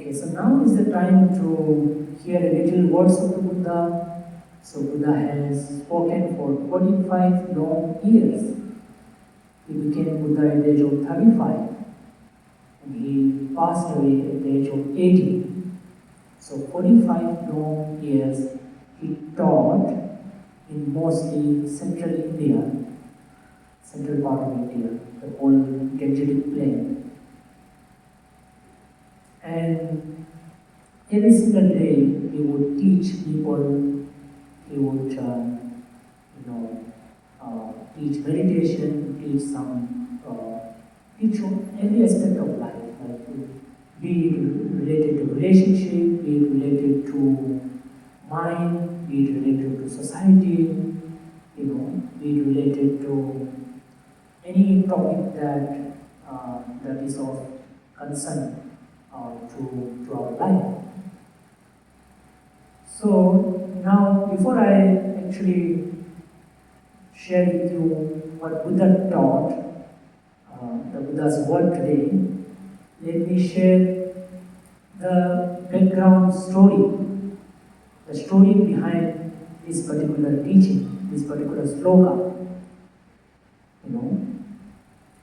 Okay, so now is the time to hear a little words of the Buddha. So Buddha has spoken for 45 long years. He became Buddha at the age of 35 and he passed away at the age of 80. So 45 long years he taught in mostly central India, central part of India, the whole Gangetic plain. And every single day he would teach people, he would teach meditation, teach every aspect of life, like be it related to relationship, be it related to mind, be it related to society, be it related to any topic that is of concern to our life. So now, before I actually share with you what Buddha taught, the Buddha's word today, let me share the background story, the story behind this particular teaching, this particular sloka.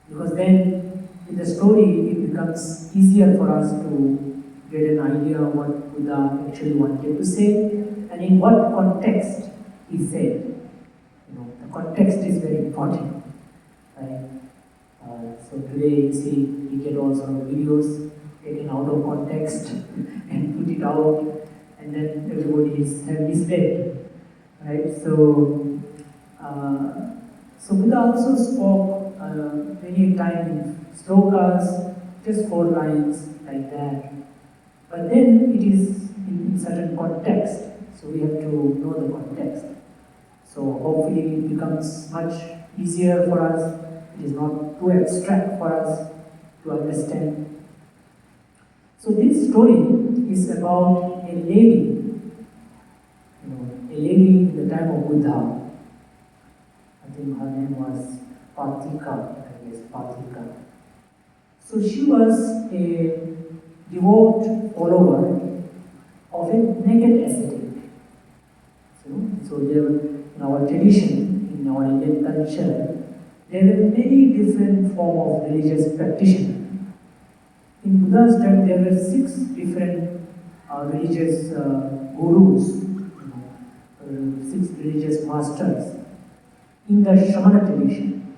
Because then in the story it becomes easier for us to get an idea of what Buddha actually wanted to say and in what context he said. The context is very important, right? So today you see we get all sort of videos taken out of context and put it out, and then everybody is misled, right? So Buddha also spoke many times in slokas, just 4 lines like that. But then it is in certain context, so we have to know the context. So hopefully it becomes much easier for us. It is not too abstract for us to understand. So this story is about a lady, a lady in the time of Buddha. I think her name was Patika. So she was a devout follower of a naked ascetic. So there were, in our tradition, in our Indian culture, there were many different forms of religious practitioners. In Buddha's time, there were 6 different religious gurus, 6 religious masters in the Shramana tradition,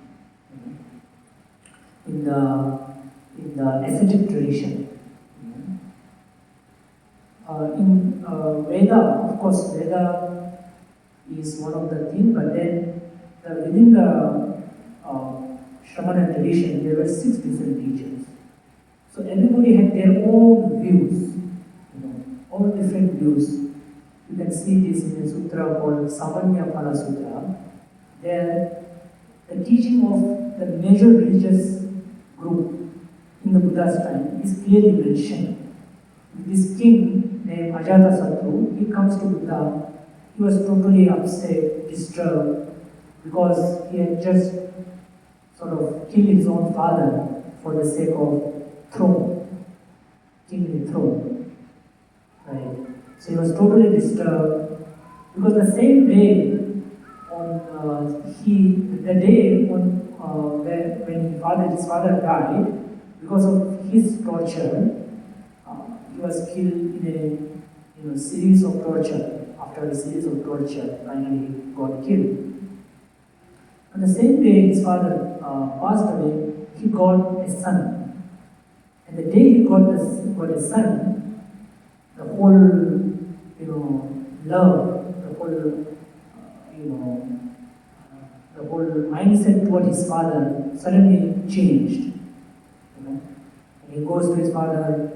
in the ascetic tradition. In Veda, of course, Veda is one of the things, but then within the Shramana tradition, there were 6 different teachers. So everybody had their own views, all different views. You can see this in a sutra called Samanya Phala Sutra. There, the teaching of the major religious group in the Buddha's time is clearly mentioned. This king named Ajatasattu, he comes to Buddha. He was totally upset, disturbed, because he had just sort of killed his own father for the sake of throne, kingly throne. Right? So he was totally disturbed because the same day when his father died, because of his torture, he was killed in a series of torture. After a series of torture, finally he got killed. On the same day his father passed away, he got a son. And the day he got a son, the whole love, the whole mindset toward his father suddenly changed. And he goes to his father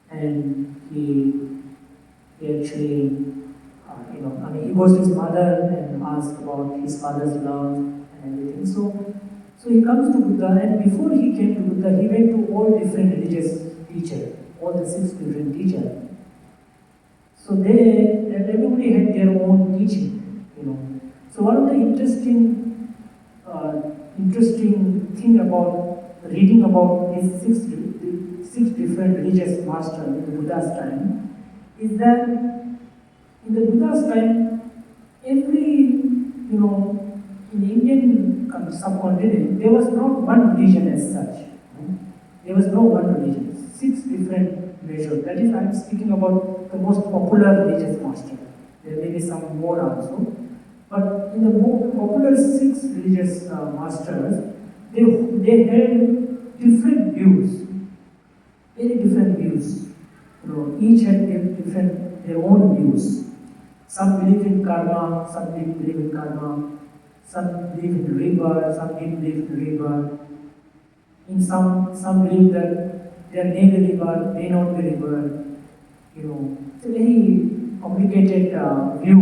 and he actually he goes to his mother and asks about his father's love and everything. So he comes to Buddha, and before he came to Buddha, he went to all different religious teachers, all the 6 different teachers. So everybody had their own teaching, So one of the interesting thing about reading about these 6 different religious masters in the Buddha's time, is that in the Buddha's time, every, in the Indian subcontinent, there was not one religion as such. There was no one religion, 6 different measures. That is, I am speaking about the most popular religious master. There may be some more also. But in the more popular 6 religious masters, they held different views, very different views. Each had their own views. Some believe in karma, some didn't believe in karma, some believe in rebirth, some didn't believe in rebirth. In some believe that there may be rebirth, may not be rebirth. It's a very complicated view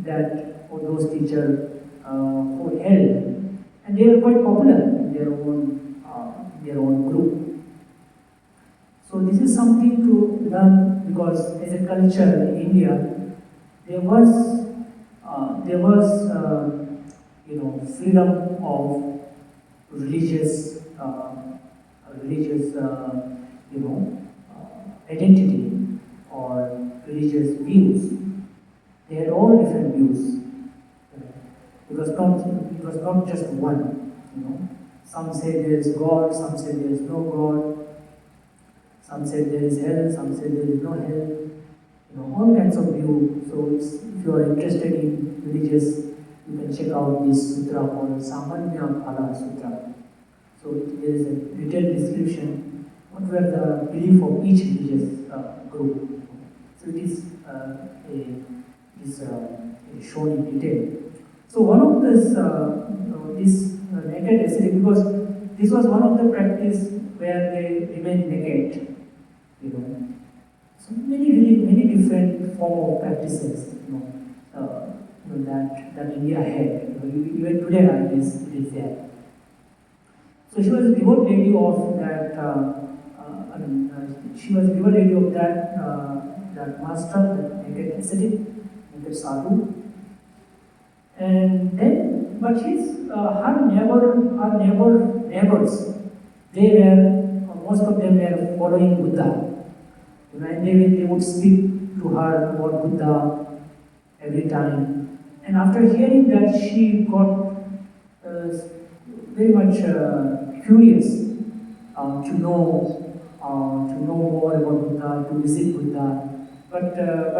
that those teachers who held, and they were quite popular in their own group. So this is something to learn, because as a culture in India, there was freedom of religious identity or religious views. They had all different views. It was not just one. Some say there is God, some say there is no God, some say there is hell, some say there is no hell. All kinds of views. So if you are interested in religious, you can check out this sutra called Pāli Sutra. So there is a detailed description what were the belief of each religious group. So it is shown in detail. So one of this naked ascetic, because this was one of the practice where they remained naked. So many different form of practices. That India had. Even today, it is there. So she was a devout lady of that. She was a devout lady of that master, that naked ascetic, naked sadhu. And then, but her neighbors, most of them were following Buddha. And they would speak to her about Buddha every time. And after hearing that, she got very much curious to know more about Buddha, to visit Buddha. But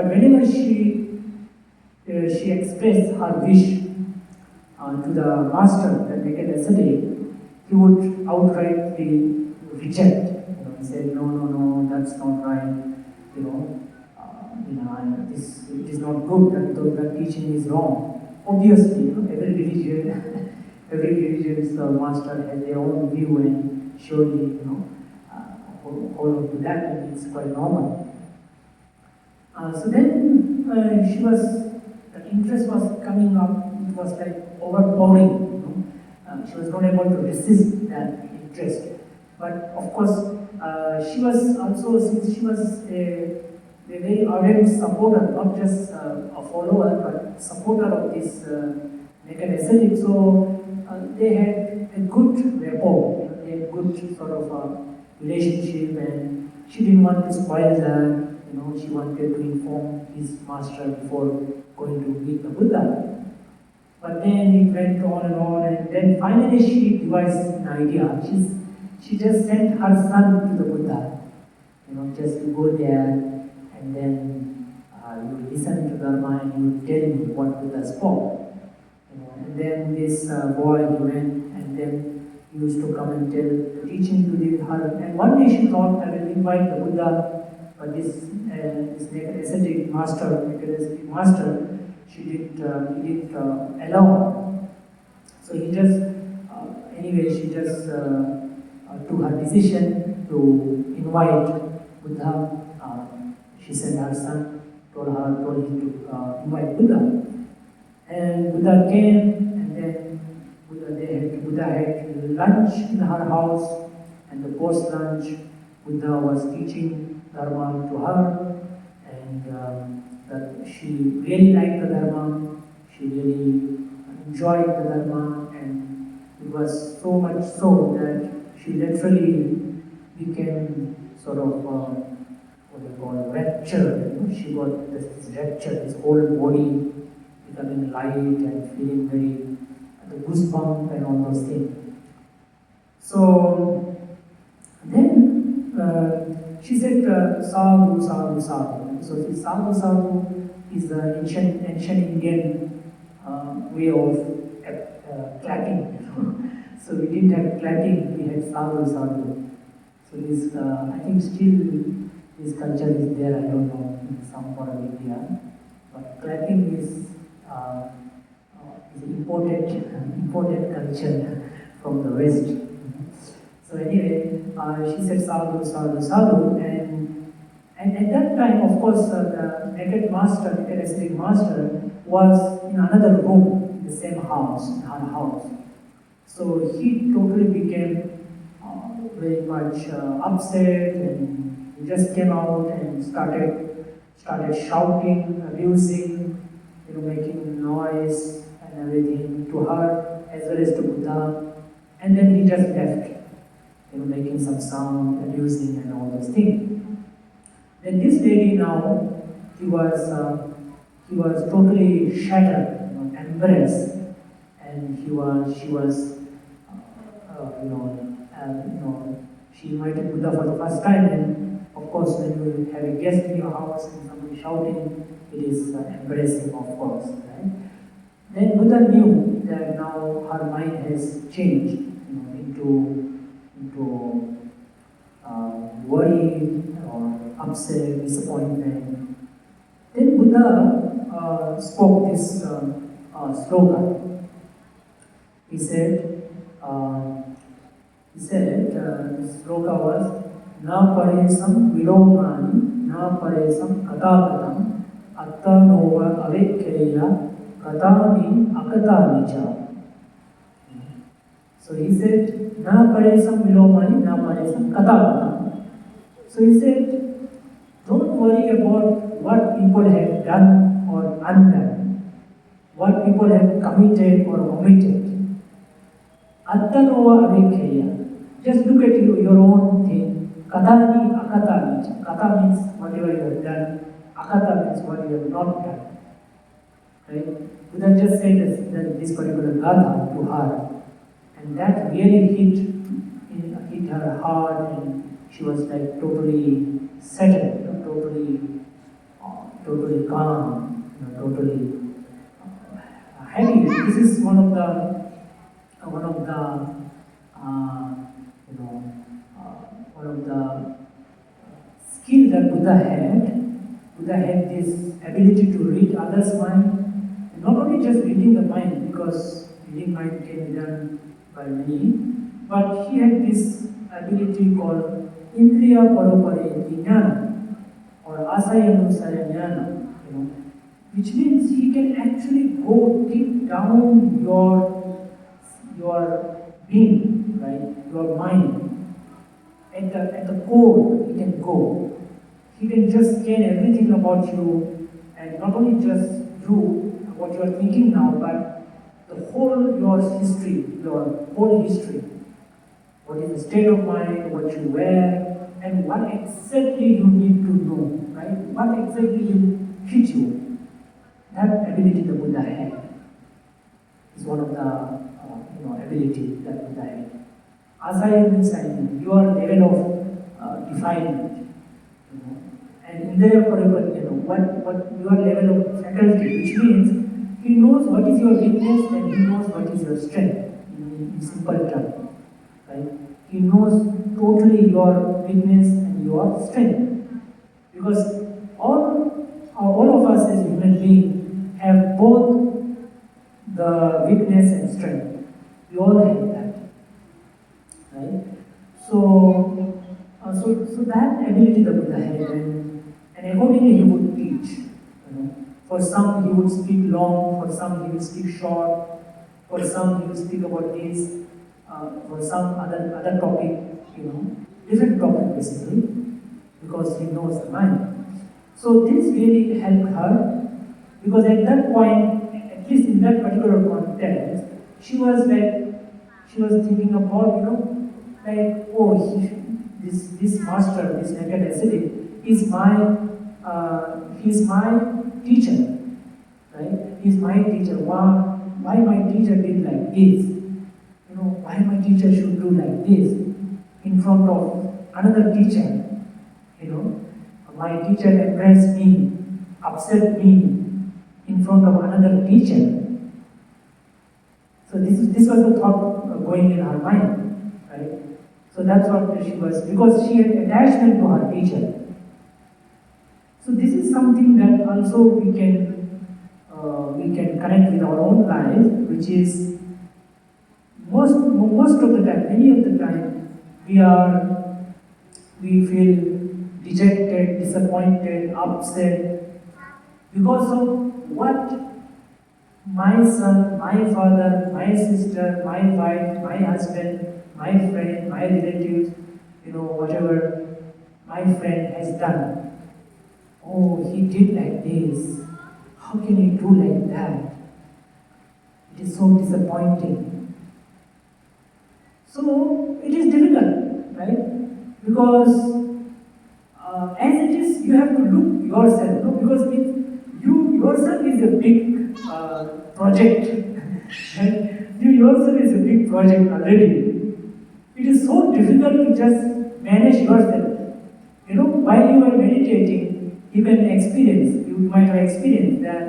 whenever she expressed her wish to the master, the naked ascetic, he would outrightly reject. He said, no, that's not right. It is not good. That teaching is wrong. Obviously, every religion's master has their own view, and surely, hold on to that, and it's quite normal. So then the interest was coming up. It was like overpowering. She was not able to resist that interest. But of course, she was also, since she was a very ardent supporter, not just a follower, but supporter of this naked ascetic. So they had a good rapport. They had good sort of relationship, and she didn't want to spoil that. She wanted to inform his master before going to meet the Buddha. But then it went on, and then finally she devised an idea. She just sent her son to the Buddha, just to go there, and then you listen to Dharma and you tell him what Buddha spoke. And then this boy went, and then he used to come and tell the teaching to her. And one day she thought, I will invite the Buddha. But this naked ascetic master, he didn't allow her. So she just took her decision to invite Buddha. She sent her son, told him to invite Buddha. And Buddha came, and then Buddha had lunch in her house, and the post-lunch, Buddha was teaching Dharma to her, and that she really liked the Dharma, she really enjoyed the Dharma, and it was so much so that she literally became sort of what they call rapture. She got this rapture, this whole body becoming light and feeling very the goosebump and all those things. So then she said sadhu, sadhu, sadhu. So this sadhu, sadhu is the ancient Indian way of clapping. So we didn't have clapping, we had sadhu, sadhu. So this, I think still this culture is there, I don't know, in some part of India. But clapping is imported culture from the West. So anyway, she said sadhu, sadhu, sadhu, and at that time, of course, the naked master, naked ascetic master, was in another room in the same house, in her house. So he totally became very much upset, and he just came out and started shouting, abusing, making noise and everything to her as well as to Buddha, and then he just left, making some sound, abusing and all those things. Then this lady now, he was totally shattered, embarrassed, and she was she invited Buddha for the first time, and of course when you have a guest in your house and somebody shouting, it is embarrassing, of course, right? Then Buddha knew that now her mind has changed, into worry or upset, disappointment. Then Buddha spoke this slogan. He said, the sloka was, na paresam vilomani, na paresam katakatam, atta nova avekkaya, katani akatani cha. So he said, na paresam vilomani, na paresam katakatam. So he said, don't worry about what people have done or undone, what people have committed or omitted. Attanova avekkaya. Just look at your own thing. Katani, akatani. Kata means whatever you have done. Akata means what you have not done. Right? Buddha just said this particular gatha to her. And that really hit her heart, and she was like totally settled, totally calm, totally happy. This is one of the skill that Buddha had. Buddha had this ability to read others' mind, and not only just reading the mind, because reading mind can be done by many, but he had this ability called Indriya Parapare Jnana or Asayanusaya Jnana, which means he can actually go deep down your being, right? Your mind. At the core, he can go. He can just scan everything about you, and not only just you, what you are thinking now, but the whole your history, your whole history. What is the state of mind, what you wear, and what exactly you need to know, right? What exactly will hit you. That ability the Buddha had is one of the ability that Buddha had. Asaya means your level of defilement, and Indriya Parapare, what your level of faculty, which means he knows what is your weakness and he knows what is your strength. In simple terms, right? He knows totally your weakness and your strength, because all of us as human beings have both the weakness and strength. We all have that, right? So that ability the Buddha had, and accordingly he would teach. For some he would speak long, for some he would speak short, for some he would speak about this, for some other topic, different topic basically, because he knows the mind. So this really helped her, because at that point, at least in that particular context, she was thinking about, this master, this naked ascetic, is he's my teacher, right? He's my teacher. Why my teacher did like this? Why my teacher should do like this in front of another teacher? My teacher embraced me, upset me in front of another teacher. So this was the thought going in her mind, right? So that's what she was, because she had attachment to her teacher. So this is something that also we can connect with our own life, which is most of the time, many of the time, we feel dejected, disappointed, upset because of what my son, my father, my sister, my wife, my husband, my friend, my relatives, whatever my friend has done. Oh, he did like this. How can he do like that? It is so disappointing. So it is difficult, right? Because as it is, you have to look yourself, because you yourself is a big project. Right? You yourself is a big project already. It is so difficult to just manage yourself. While you are meditating, you might have experienced that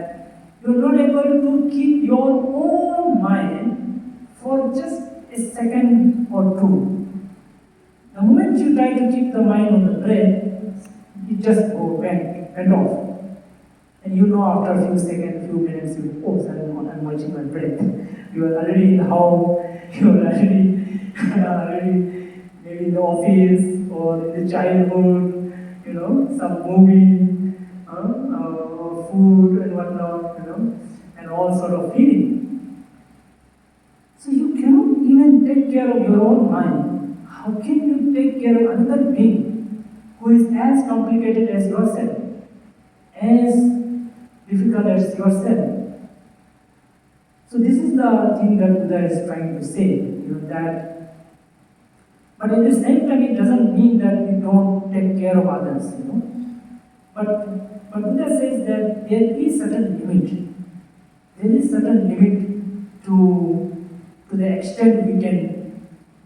you are not able to keep your own mind for just a second or two. The moment you try to keep the mind on the breath, it just went off. And after a few seconds, few minutes, I'm watching my breath. You are already in the house, you are already maybe in the office or in the childhood, some movie, food and whatnot, and all sort of feeling. So you cannot even take care of your own mind. How can you take care of another being who is as complicated as yourself, as difficult as yourself? So this is the thing that Buddha is trying to say, that. But at the same time, it doesn't mean that we don't take care of others, But Buddha says that there is certain limit. There is certain limit to the extent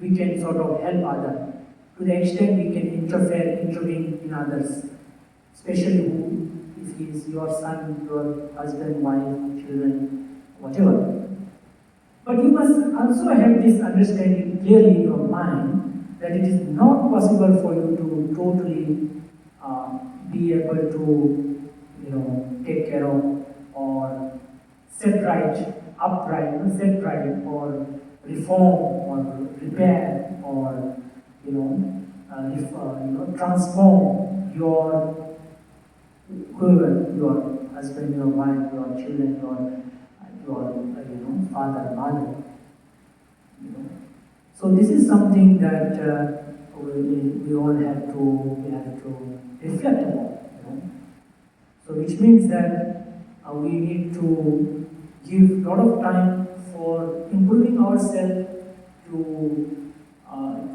we can sort of help others, to the extent we can intervene in others, especially if he is your son, your husband, wife, children, whatever. But you must also have this understanding clearly in your mind that it is not possible for you to totally be able to, take care of or set right, or reform or repair or transform your whoever, your husband, your wife, your children, your father, mother. So this is something that we all have to reflect upon. So which means that we need to give a lot of time for improving ourselves,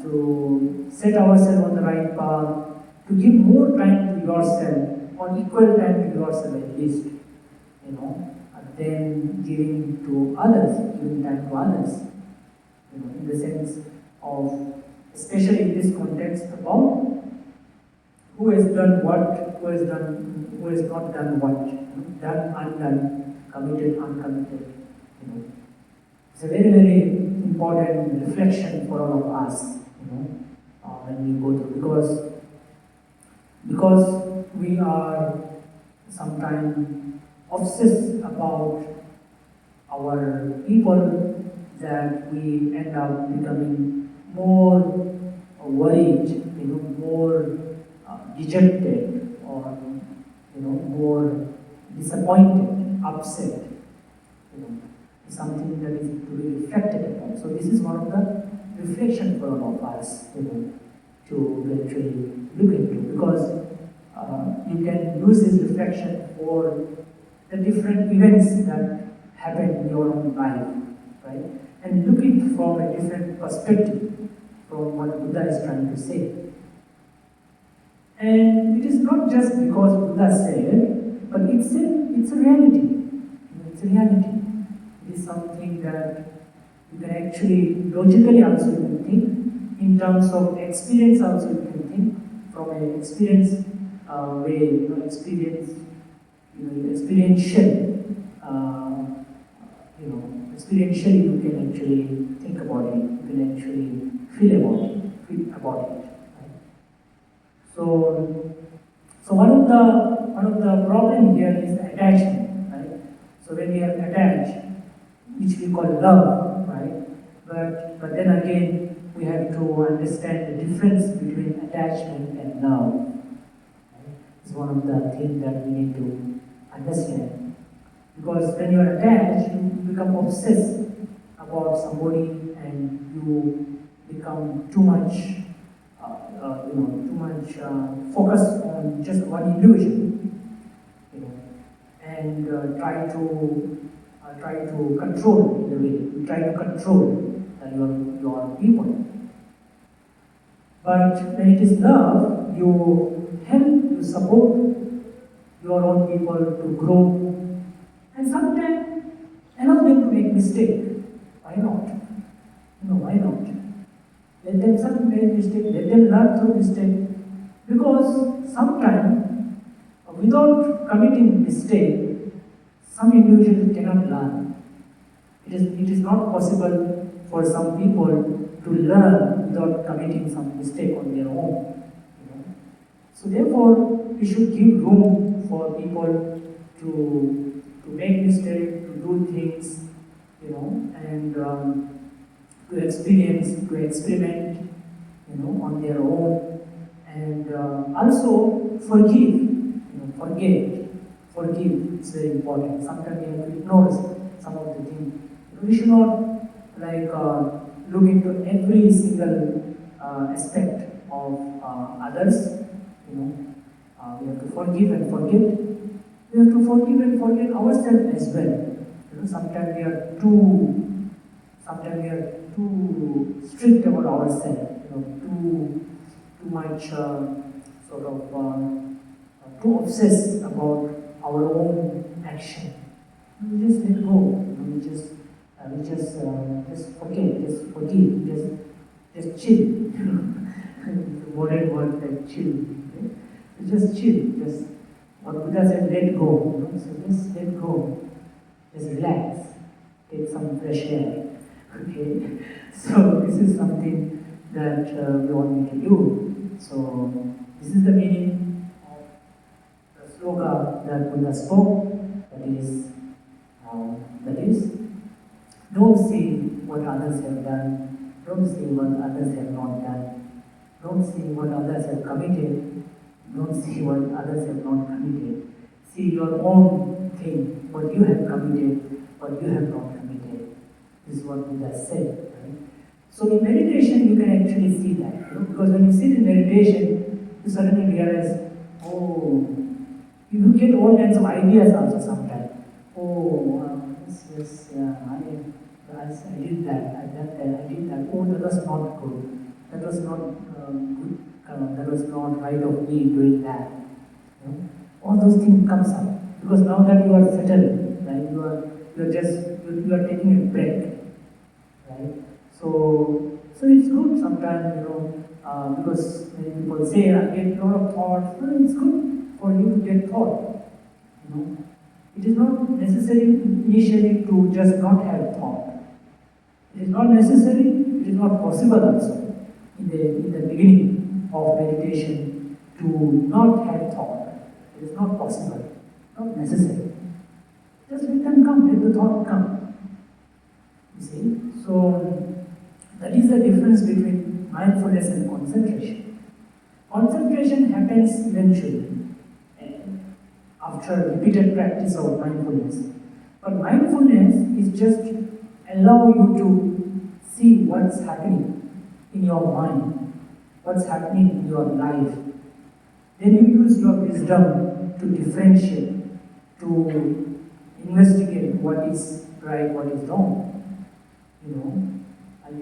to set ourselves on the right path, to give more time to yourself, or equal time to yourself at least, than giving time to others, in the sense of, especially in this context, about who has done what, who has not done what, done, undone, committed, uncommitted. It's a very, very important reflection for all of us, when we go through, because we are sometimes obsessed about our people, that we end up becoming more worried, more dejected, or more disappointed, upset. Something that is to be reflected upon. So this is one of the reflection for all of us, to actually look into, because you can use this reflection for the different events that happen in your own life, right? And look it from a different perspective, from what Buddha is trying to say. And it is not just because Buddha said, but it's a reality. It's a reality. It is something that you can actually logically also you can think, in terms of experience also you can think, from an experience way, experiential, experientially you can actually think about it, you can actually feel about it. Right? So one of the problem here is attachment, right? So when we are attached, which we call love, right? But then again, we have to understand the difference between attachment and love. Right? It's one of the things that we need to understand. Because when you are attached, you become obsessed about somebody, and you become too much focused on just one individual, and try to control in a way. You try to control your people. But when it is love, you help, you support your own people to grow, and sometimes allow them to make mistake. Why not? Why not? Let them make mistake, let them learn through mistake. Because sometimes, without committing mistake, some individuals cannot learn. It is not possible for some people to learn without committing some mistake on their own. So therefore, we should give room for people to make mistakes, to do things, and to experience, to experiment, on their own, and also forgive, forgive. It's very important. Sometimes we have to ignore some of the things. We should not look into every single aspect of others. We have to forgive and forget. We have to forgive and forget ourselves as well. Sometimes we are too strict about ourselves. Too much too obsessed about our own action. We just let go. We just forget, just forgive, just chill. The modern word like chill. Okay? So just chill. Just what Buddha said, let go. So just let go. Just relax. Take some fresh air. Okay. So this is something that we all need to do. So this is the meaning of the sloka that Buddha spoke. That is, don't see what others have done. Don't see what others have not done. Don't see what others have committed. Don't see what others have not committed. See your own thing, what you have committed, what you have not committed. This is what Buddha said. Right? So in meditation, you can actually see that. Because when you sit in meditation, you suddenly realize, you get all kinds of ideas also sometimes. I did that, I did that. Oh, that was not good. That was not good. That was not right of me doing that. All those things comes up because now that you are settled, right? You are taking a break, right? So it's good sometimes, because many people say I get a lot of thoughts. Well, it's good for you to get thought. It is not necessary initially to just not have thought. It is not necessary, it is not possible also in the beginning of meditation to not have thought. It is not possible, not necessary. Just let them come, let the thought come. You see? So that is the difference between mindfulness and concentration. Concentration happens eventually after repeated practice of mindfulness. But mindfulness is just allow you to see what's happening in your mind, what's happening in your life. Then you use your wisdom to differentiate, to investigate what is right, what is wrong.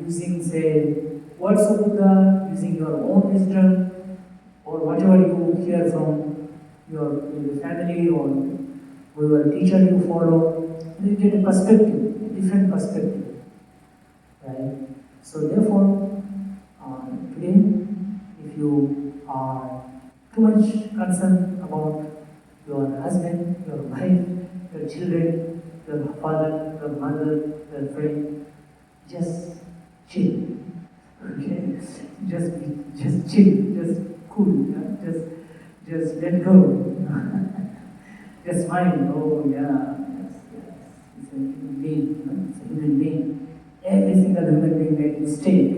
Using, say, words of Buddha, using your own wisdom, or whatever you hear from your family or whoever teacher you follow, you get a perspective, a different perspective, right? So therefore, today, if you are too much concerned about your husband, your wife, your children, your father, your mother, your friend, just chill. Okay? Just chill, just cool, yeah? Just let go. Just smile. Oh yeah, yes. It's a human being, it's a human being. Every single human being makes mistake.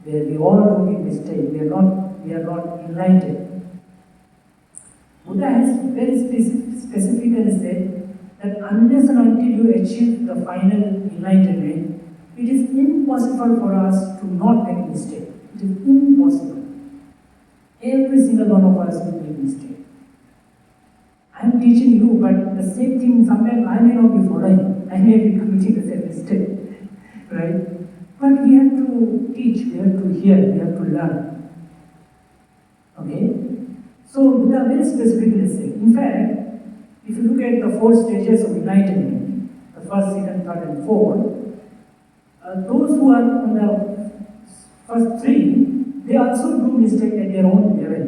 We all do mistake. We are not enlightened. Buddha has very specifically said that unless and until you achieve the final enlightenment, it is impossible for us to not make a mistake. It is impossible. Every single one of us will make mistake. I am teaching you, but the same thing sometimes I may not be following. I may be committing the same mistake, right? But we have to teach, we have to hear, we have to learn. Okay? So Buddha very specifically said, in fact, if you look at the 4 stages of enlightenment, the first, second, third, and fourth, those who are on the first 3, they also do mistake at their own level.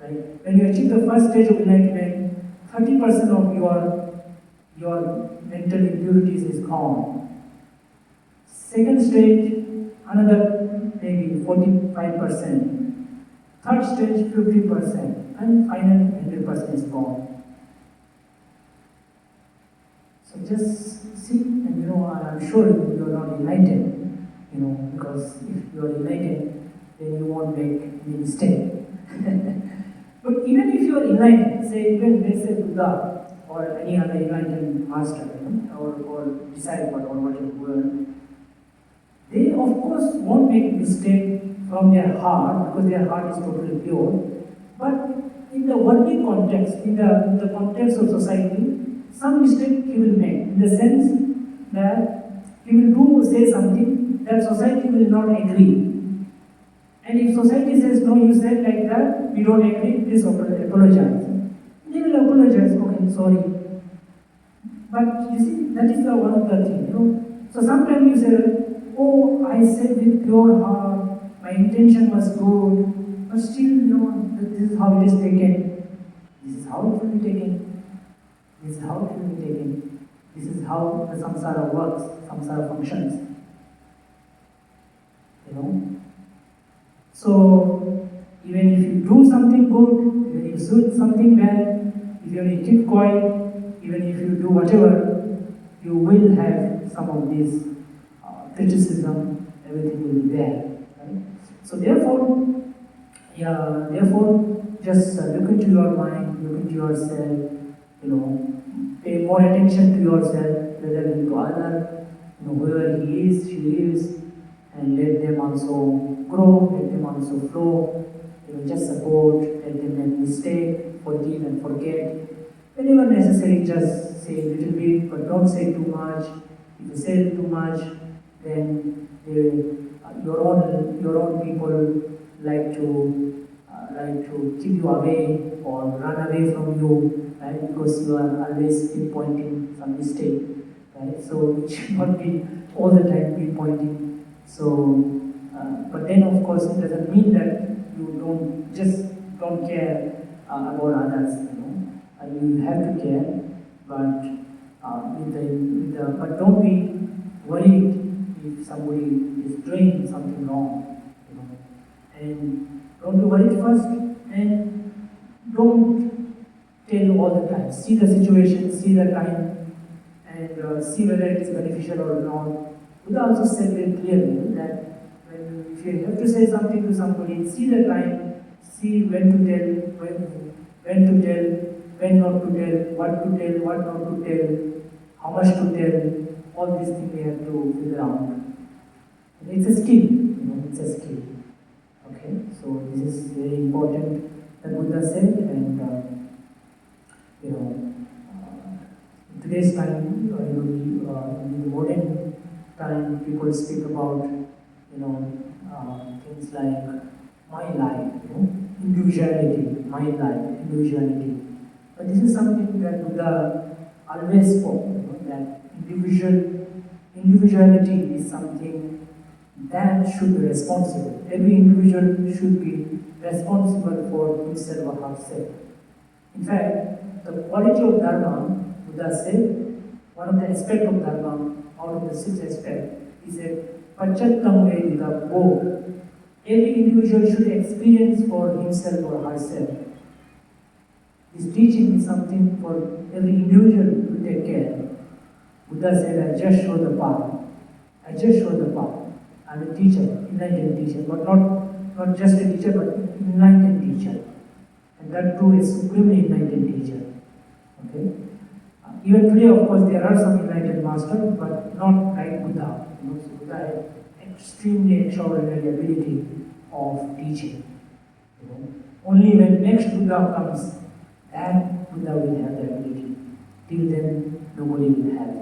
Right? When you achieve the first stage of enlightenment, 30% of your mental impurities is gone. Second stage, another maybe 45%. Third stage, 50%. And final 100% is gone. So just see, and I'm sure you are not enlightened, because if you are enlightened, then you won't make any mistake. But even if you are enlightened, say even let's say Buddha or any other enlightened master, or disciple or whatever, they of course won't make mistake from their heart because their heart is totally pure. But in the worldly context, in the context of society, some mistake he will make, in the sense that he will say something that society will not agree. And if society says, no, you said like that, we don't agree, please apologize. They will apologize, okay, sorry. But you see, that is one of the things, So sometimes you say, oh, I said with pure heart, my intention was good, but still, this is how it is taken. This is how it will be taken. This is how it will be taken. This is how the samsara works, samsara functions. So, even if you do something good, even if you do something bad, even if you keep quiet, even if you do whatever, you will have some of this criticism, everything will be there. Right? So therefore, just look into your mind, look into yourself, pay more attention to yourself, whether into other, whoever he is, she is, and let them also grow, let them also flow, just support, let them make mistake, forgive and forget. Whenever necessary, just say a little bit, but don't say too much. If you say too much, then your own people like to keep you away or run away from you, right? Because you are always pinpointing some mistake, right? So it should not be all the time pinpointing. So, but then of course it doesn't mean that you don't care about others. You have to care, but but don't be worried if somebody is doing something wrong. And don't be worried first, and don't tell all the time. See the situation, see the time, and see whether it is beneficial or not. Buddha also said very clearly that if you have to say something to somebody, see the time, see when to tell, when to tell, when not to tell, what not to tell, how much to tell. All these things we have to figure out. It's a skill, it's a skill. Okay, so this is very important that Buddha said, and in today's time, in the modern time, people speak about things like my life, individuality, my life, individuality. But this is something that Buddha always spoke, that individuality is something that should be responsible. Every individual should be responsible for himself or herself. In fact, the quality of Dharma, Buddha said, one of the aspects of Dharma, out of the 6 aspects, is a Pachattam Vedika Go. Every individual should experience for himself or herself. This teaching is something for every individual to take care. Buddha said, I just show the path. I just show the path. I'm a teacher, enlightened teacher, but not just a teacher, but enlightened teacher. And that too is supremely enlightened teacher. Okay? Even today, of course, there are some enlightened masters, but not like Buddha. So Buddha had extremely extraordinary ability of teaching. Only when next Buddha comes, that Buddha will have the ability. Till then, nobody will have.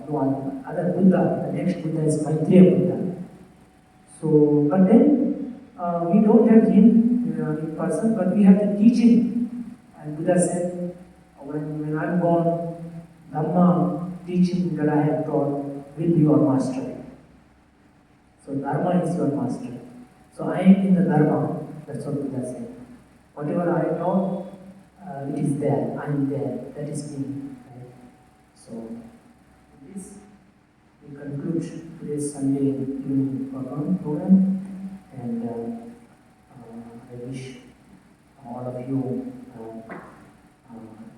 No other Buddha, the next Buddha is Maitreya Buddha. So, but then we don't have him in person, but we have the teaching. And Buddha said, when I'm gone, Dhamma teaching that I have taught will be your master. So Dharma is your master. So I am in the Dharma. That's what Buddha said. Whatever I taught, it is there. I am there. That is me. Right? So with this, we conclude today's Sunday evening program. And I wish all of you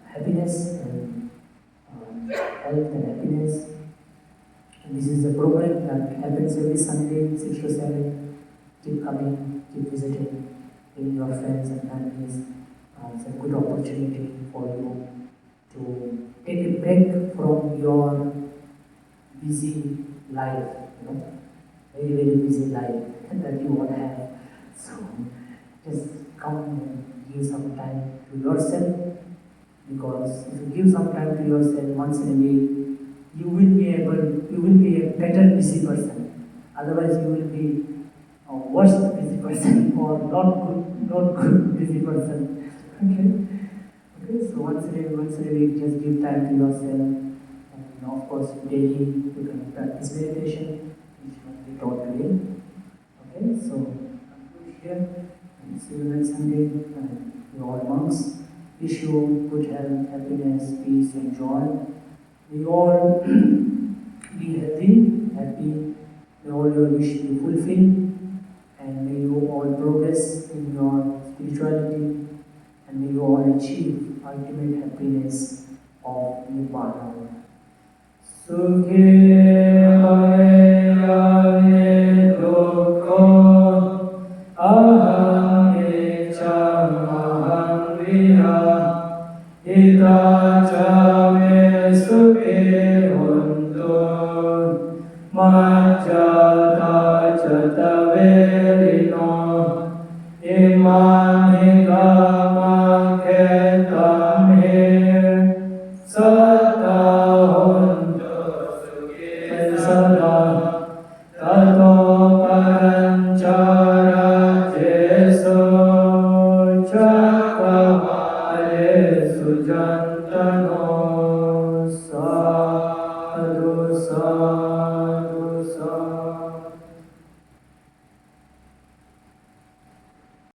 happiness and health and happiness. And this is a program that happens every Sunday, 6 to 7. Keep coming, keep visiting with your friends and families. It's a good opportunity for you to take a break from your busy life, very, very busy life that you all have. So just come and give some time to yourself, because if you give some time to yourself once in a week, you will be a better busy person. Otherwise you will be a worse busy person or not good busy person. Okay, so once a week just give time to yourself. And of course daily you can practice meditation, which must be taught today. Okay, so conclude here and see you next Sunday. You all monks, wish you good health, happiness, peace and joy. May all be happy, may all your wish be fulfilled, and may you all progress in your spirituality, and may you all achieve ultimate happiness of Nibbana. Sukhe ave dukkha aham cha maham viha ita cha me sukhe hontu majjata chata